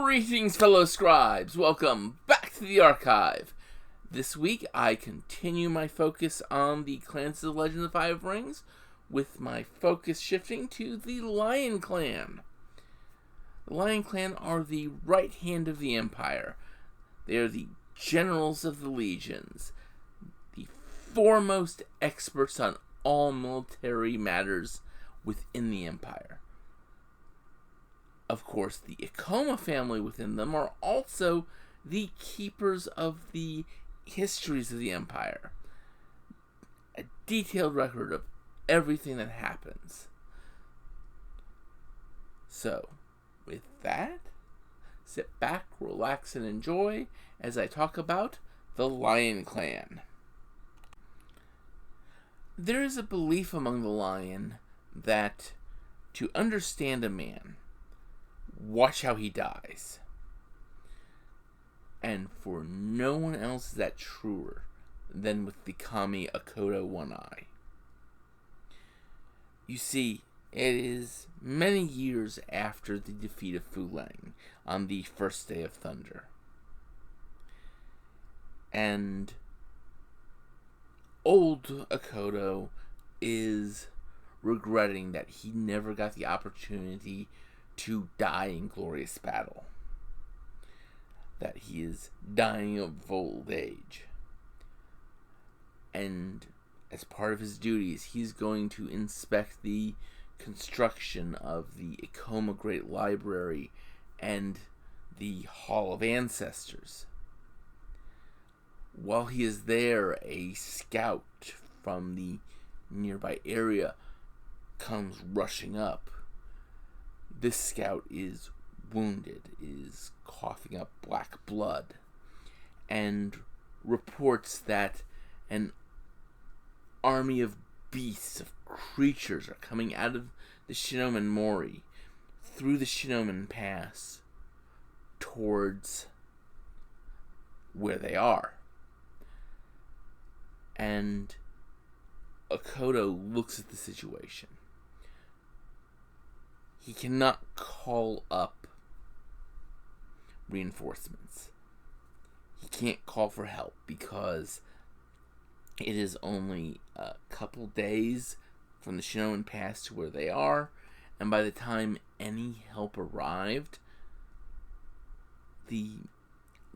Greetings, fellow scribes! Welcome back to the archive. This week, I continue my focus on the clans of the Legend of the Five Rings, with my focus shifting to the Lion Clan. The Lion Clan are the right hand of the Empire. They are the generals of the legions, the foremost experts on all military matters within the Empire. Of course, the Akoma family within them are also the keepers of the histories of the Empire. A detailed record of everything that happens. So, with that, sit back, relax, and enjoy as I talk about the Lion Clan. There is a belief among the Lion that to understand a man, watch how he dies. And for no one else is that truer than with the kami Akodo One Eye. You see, it is many years after the defeat of Fuleng on the first day of Thunder. And old Akodo is regretting that he never got the opportunity to die in glorious battle. That he is dying of old age. And as part of his duties, he's going to inspect the construction of the Akoma Great Library and the Hall of Ancestors. While he is there, a scout from the nearby area comes rushing up. This scout is wounded, is coughing up black blood, and reports that an army of beasts, of creatures, are coming out of the Shinomen Mori, through the Shinomen Pass, towards where they are. And Akodo looks at the situation. He cannot call up reinforcements. He can't call for help because it is only a couple days from the Shinomen Pass to where they are, and by the time any help arrived, the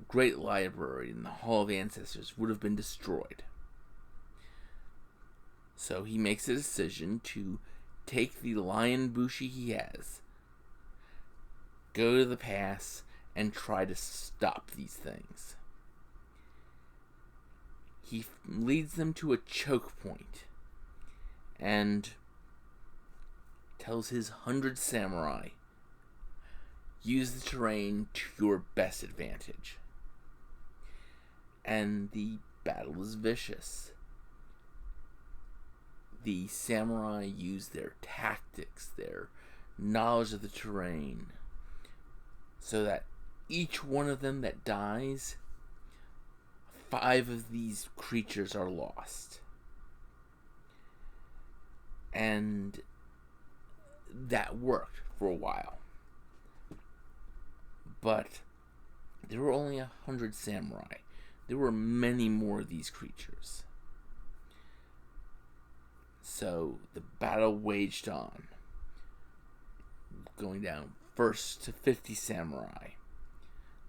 Great Library and the Hall of Ancestors would have been destroyed. So he makes a decision to take the lion bushi he has, go to the pass, and try to stop these things. He leads them to a choke point and tells his 100 samurai, use the terrain to your best advantage. And the battle is vicious. The samurai use their tactics, their knowledge of the terrain, so that each one of them that dies, 5 of these creatures are lost. And that worked for a while. But there were only 100 samurai. There were many more of these creatures. So the battle waged on, going down first to 50 samurai,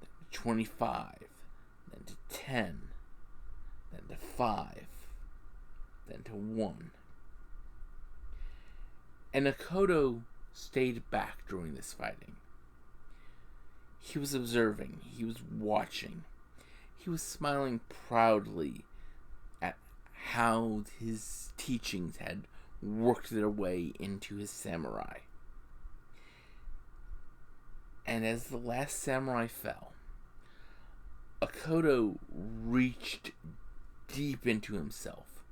then to 25, then to 10, then to 5, then to 1. And Akodo stayed back during this fighting. He was observing, he was watching, he was smiling proudly at how his teachings had worked their way into his samurai. And as the last samurai fell, Akodo reached deep into himself,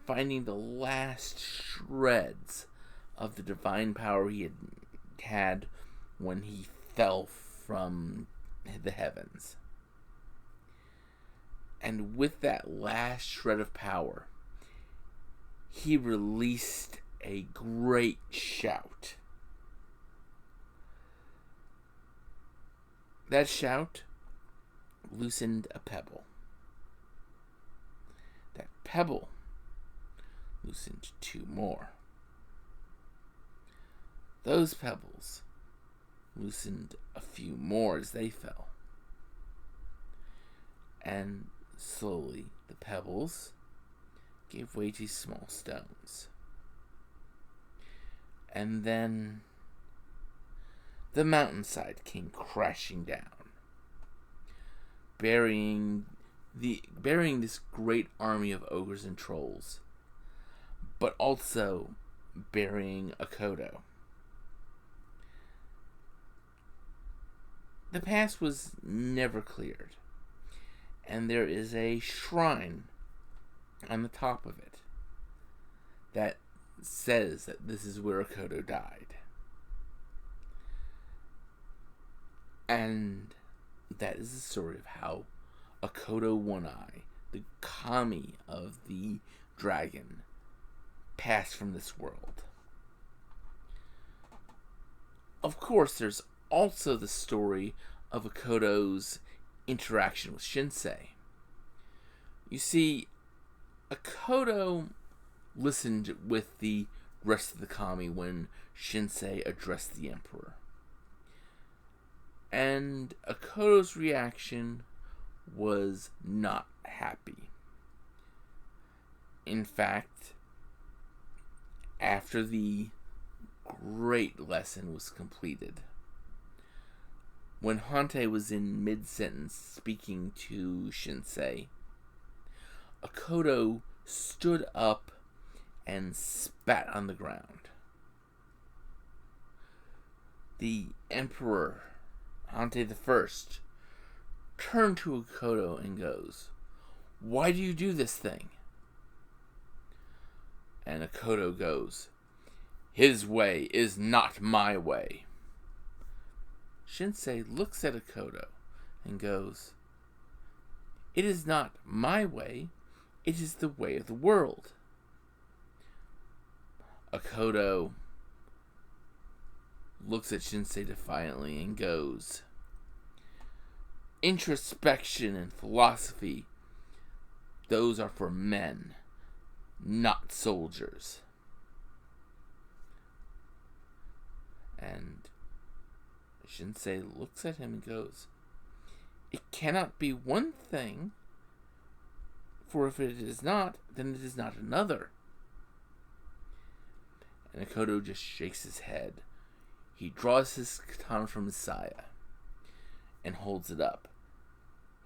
finding the last shreds of the divine power he had when he fell from the heavens. And with that last shred of power, he released a great shout. That shout loosened a pebble. That pebble loosened 2 more. Those pebbles loosened a few more as they fell. And slowly the pebbles gave way to small stones. And then the mountainside came crashing down, burying this great army of ogres and trolls, but also burying Akodo. The pass was never cleared, and there is a shrine on the top of it that says that this is where Akodo died. And that is the story of how Akodo One-Eye, the kami of the dragon, passed from this world. Of course, there's also the story of Akodo's interaction with Shinsei. You see, Akodo listened with the rest of the kami when Shinsei addressed the emperor. And Akodo's reaction was not happy. In fact, after the great lesson was completed, when Hante was in mid-sentence speaking to Shinsei, Akodo stood up and spat on the ground. The Emperor, Hante I, turned to Akodo and goes, "Why do you do this thing?" And Akodo goes, "His way is not my way." Shinsei looks at Akodo and goes, "It is not my way, it is the way of the world." Akodo looks at Shinsei defiantly and goes, "Introspection and philosophy, those are for men, not soldiers." And Shinsei looks at him and goes, "It cannot be one thing, for if it is not, then it is not another." And Akodo just shakes his head. He draws his katana from his saya and holds it up.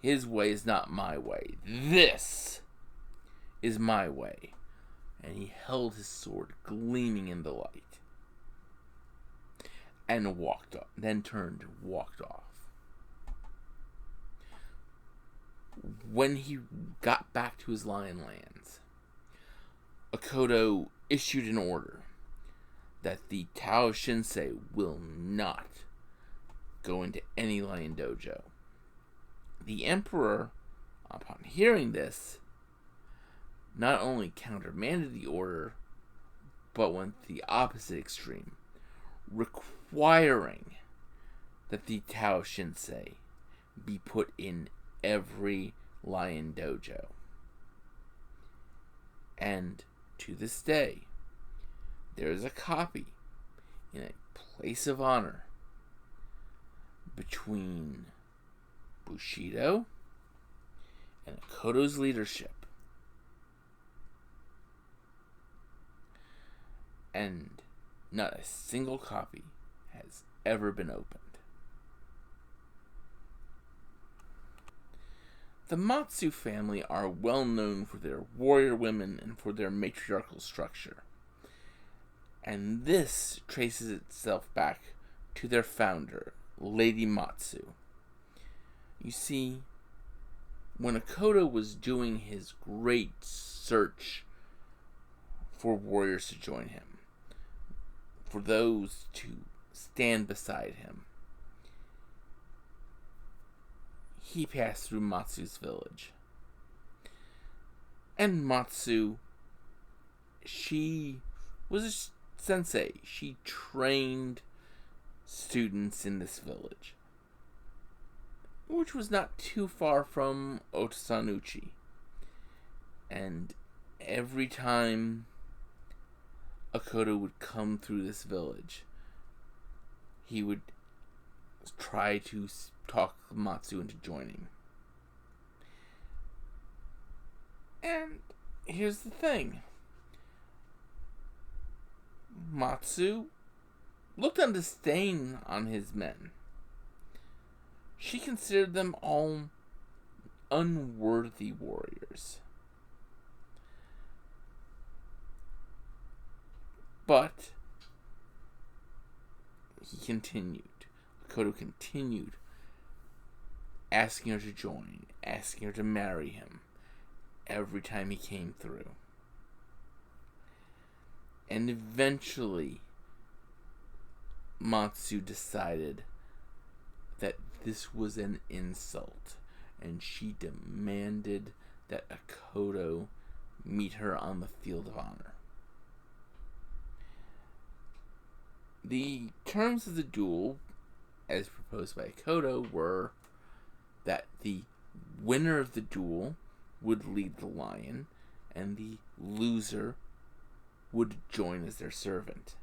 "His way is not my way. This is my way." And he held his sword gleaming in the light. And walked off. Then turned and walked off. When he got back to his lion lands, Akodo issued an order that the Tao Shinsei will not go into any lion dojo. The Emperor, upon hearing this, not only countermanded the order, but went to the opposite extreme, requiring that the Tao Shinsei be put in every lion dojo. And to this day, there is a copy in a place of honor between Bushido and Akodo's leadership. And not a single copy has ever been opened. The Matsu family are well known for their warrior women and for their matriarchal structure. And this traces itself back to their founder, Lady Matsu. You see, when Akodo was doing his great search for warriors to join him, for those to stand beside him, he passed through Matsu's village. And Matsu, she was a sensei. She trained students in this village. which was not too far from Otosanuchi. And every time Akodo would come through this village, he would try to talk Matsu into joining. And here's the thing. Matsu looked on disdain on his men. She considered them all unworthy warriors. But Akodo continued asking her to join, asking her to marry him every time he came through. And eventually, Matsu decided that this was an insult, and she demanded that Akodo meet her on the field of honor. The terms of the duel, as proposed by Akodo, were that the winner of the duel would lead the lion, and the loser would join as their servant.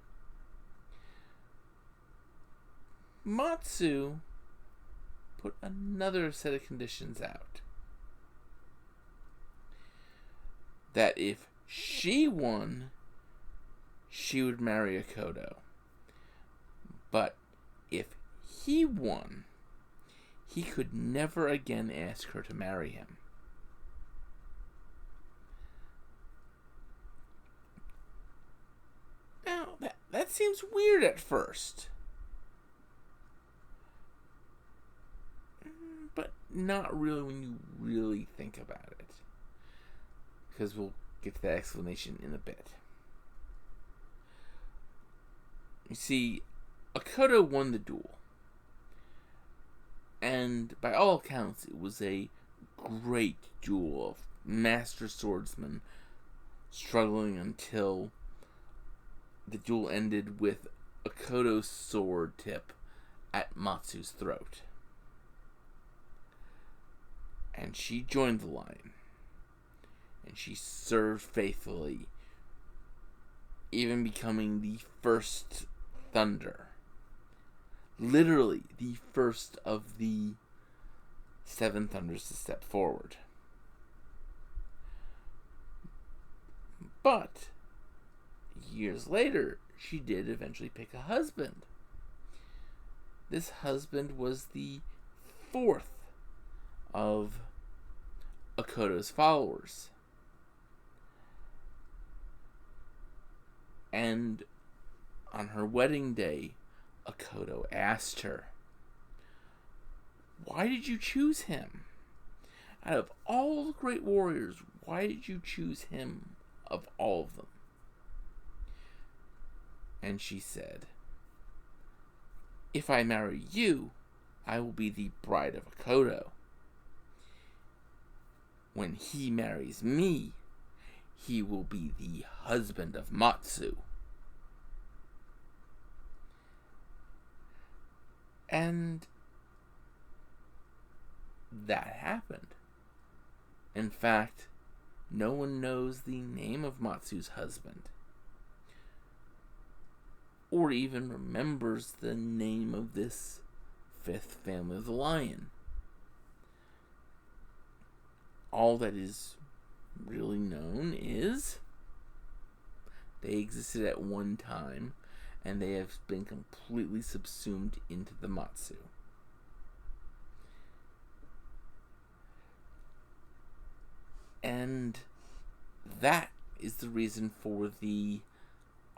Matsu put another set of conditions out. That if she won, she would marry Akodo. But if he won, he could never again ask her to marry him. Now, that seems weird at first. But not really when you really think about it. Because we'll get to that explanation in a bit. You see, Akodo won the duel. And by all accounts, it was a great duel of master swordsmen struggling until the duel ended with Akodo's sword tip at Matsu's throat. And she joined the line. And she served faithfully, even becoming the first Thunder. Literally, the first of the 7 Thunders to step forward. But years later, she did eventually pick a husband. This husband was the 4th of Akodo's followers. And on her wedding day, Akodo asked her, "Why did you choose him? Out of all the great warriors, why did you choose him of all of them?" And she said, "If I marry you, I will be the bride of Akodo. When he marries me, he will be the husband of Matsu." And that happened. In fact, no one knows the name of Matsu's husband, or even remembers the name of this 5th family of the lion. All that is really known is they existed at one time, and they have been completely subsumed into the Matsu. And that is the reason for the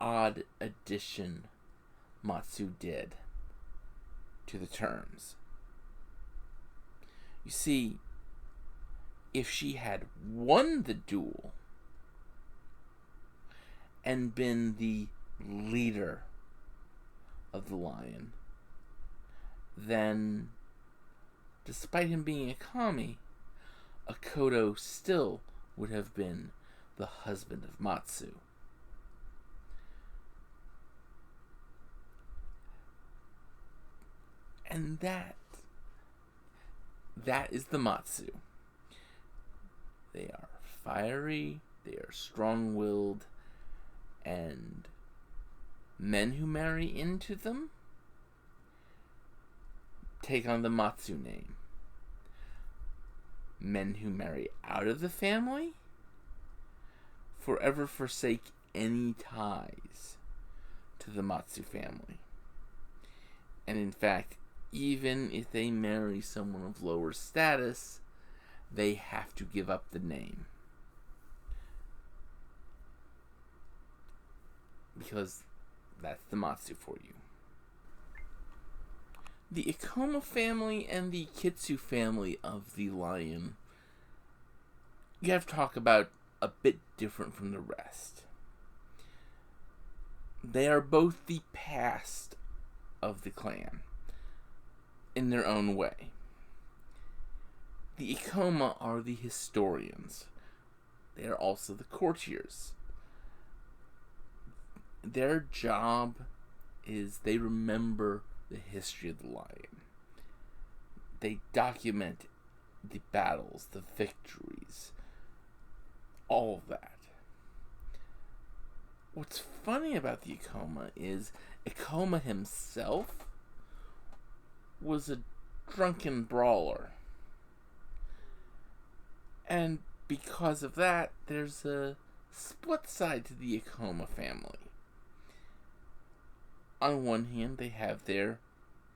odd addition Matsu did to the terms. You see, if she had won the duel and been the leader of the lion, then, despite him being a kami, Akodo still would have been the husband of Matsu. And that that is the Matsu. They are fiery, they are strong-willed, and men who marry into them take on the Matsu name. Men who marry out of the family forever forsake any ties to the Matsu family. And in fact, even if they marry someone of lower status, they have to give up the name. Because that's the Matsu for you. The Ikoma family and the Kitsu family of the lion, you have to talk about a bit different from the rest. They are both the past of the clan in their own way. The Ikoma are the historians. They are also the courtiers. Their job is they remember the history of the lion. They document the battles, the victories, all of that. What's funny about the Ikoma is Ikoma himself was a drunken brawler. And because of that, there's a split side to the Ikoma family. On one hand, they have their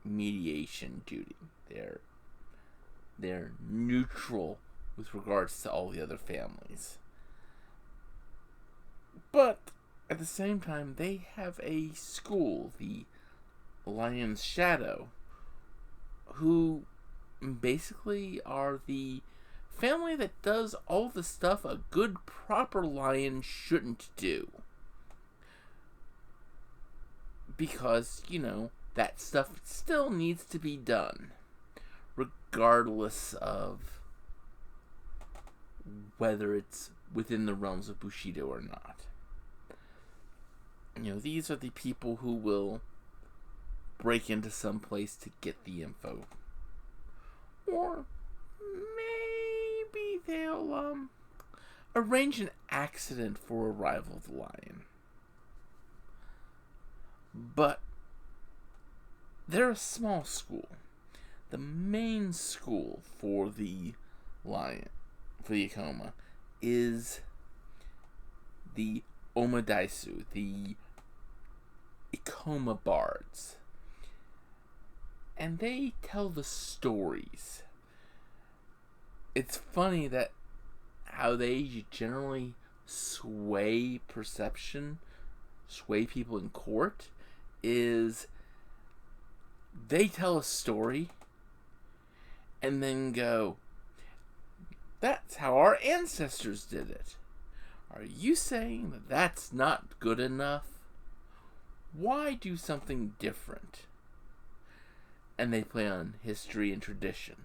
mediation duty. They're neutral with regards to all the other families. But at the same time, they have a school, the Lion's Shadow, who basically are the family that does all the stuff a good, proper lion shouldn't do. Because, that stuff still needs to be done, regardless of whether it's within the realms of Bushido or not. These are the people who will break into some place to get the info. Or maybe they'll arrange an accident for arrival of the lion. But they're a small school. The main school for the lion, for the Ikoma, is the Omadaisu, the Ikoma bards. And they tell the stories. It's funny that how they generally sway perception, sway people in court, is they tell a story and then go, that's how our ancestors did it. Are you saying that that's not good enough? Why do something different? And they play on history and tradition.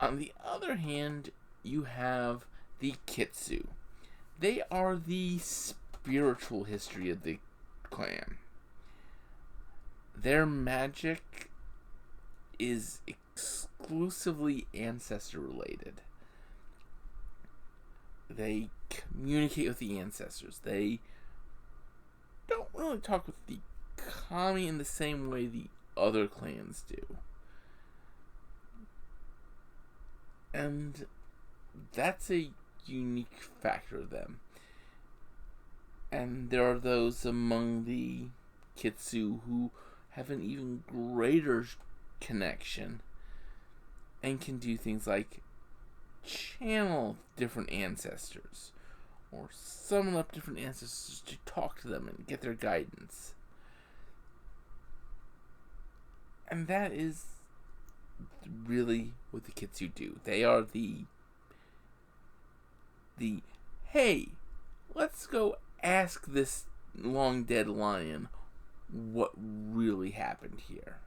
On the other hand, you have the Kitsu. They are the spiritual history of the clan. Their magic is exclusively ancestor related. They communicate with the ancestors. They don't really talk with the kami in the same way the other clans do. And that's a unique factor of them. And there are those among the Kitsu who have an even greater connection and can do things like channel different ancestors or summon up different ancestors to talk to them and get their guidance. And that is really what the Kitsu do. They are the hey, let's go ask this long dead lion what really happened here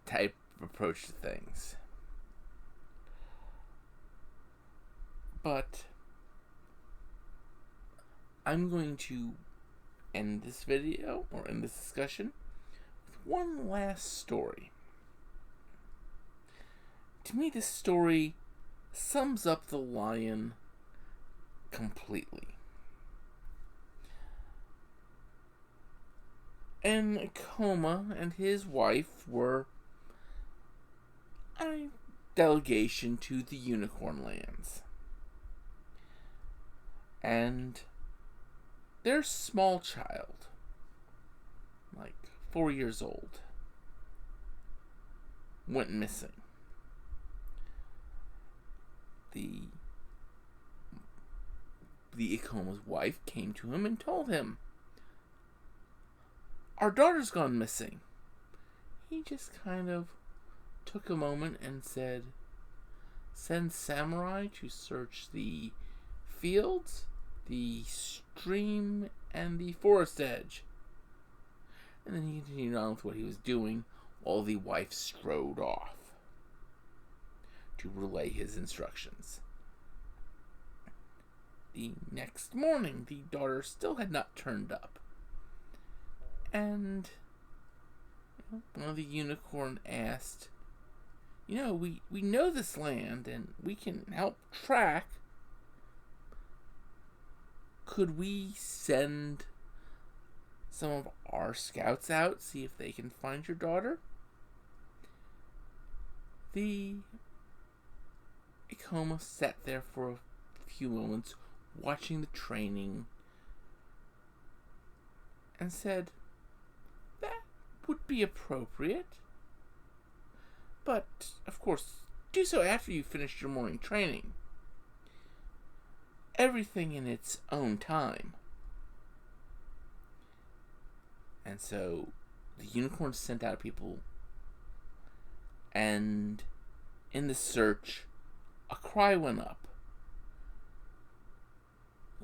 type approach to things. But I'm going to end this video, or end this discussion, with one last story. to me, this story sums up the lion completely. And Akoma and his wife were a delegation to the Unicorn Lands. And their small child, like 4 years old, went missing. The Akoma's wife came to him and told him, "Our daughter's gone missing." He just kind of took a moment and said, "Send samurai to search the fields, the stream, and the forest edge." And then he continued on with what he was doing while the wife strode off to relay his instructions. The next morning, the daughter still had not turned up. And one of the unicorn asked, we know this land and we can help track. Could we send some of our scouts out, see if they can find your daughter? The Akoma sat there for a few moments, watching the training, and said, "That would be appropriate. But, of course, do so after you've finished your morning training. Everything in its own time." And so the unicorn sent out people, and in the search, a cry went up.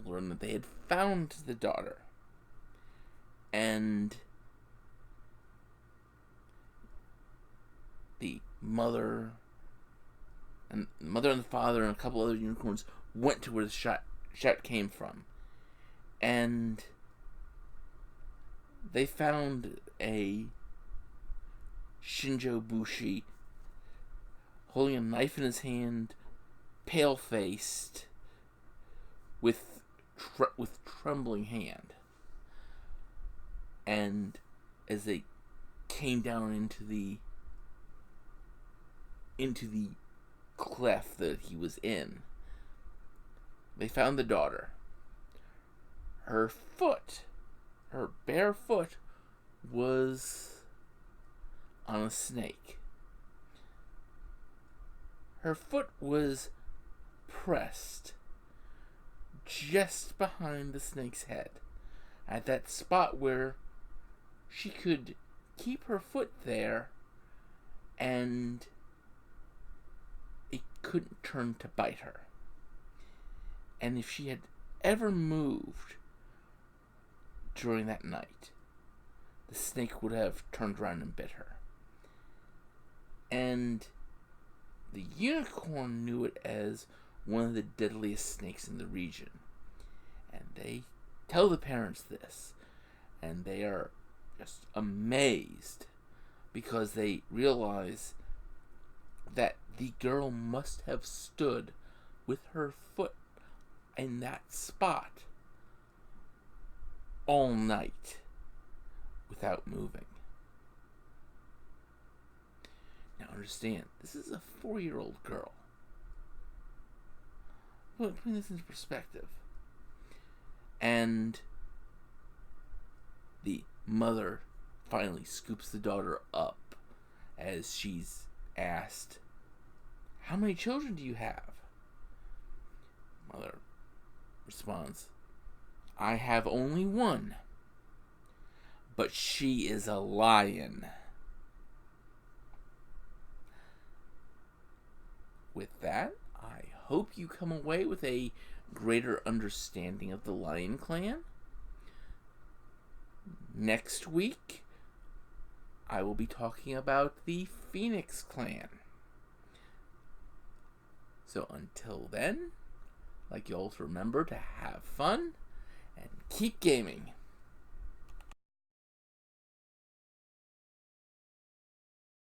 Learned that they had found the daughter. And the mother and the father and a couple other unicorns went to where the shot came from. And they found a Shinjo Bushi holding a knife in his hand, pale-faced, with trembling hand. And as they came down into the cleft that he was in, they found the daughter. Her bare foot, was on a snake. Her foot was pressed just behind the snake's head, at that spot where she could keep her foot there and it couldn't turn to bite her. And if she had ever moved during that night, the snake would have turned around and bit her. And the unicorn knew it as one of the deadliest snakes in the region. And they tell the parents this, and they are just amazed because they realize that the girl must have stood with her foot in that spot all night without moving. Now understand, this is a 4-year-old girl. Look, putting this into perspective. And the mother finally scoops the daughter up as she's asked, "How many children do you have?" Mother responds, "I have only one, but she is a lion." With that, I hope you come away with a greater understanding of the Lion Clan. Next week, I will be talking about the Phoenix Clan. So until then, I'd like you all to remember to have fun and keep gaming.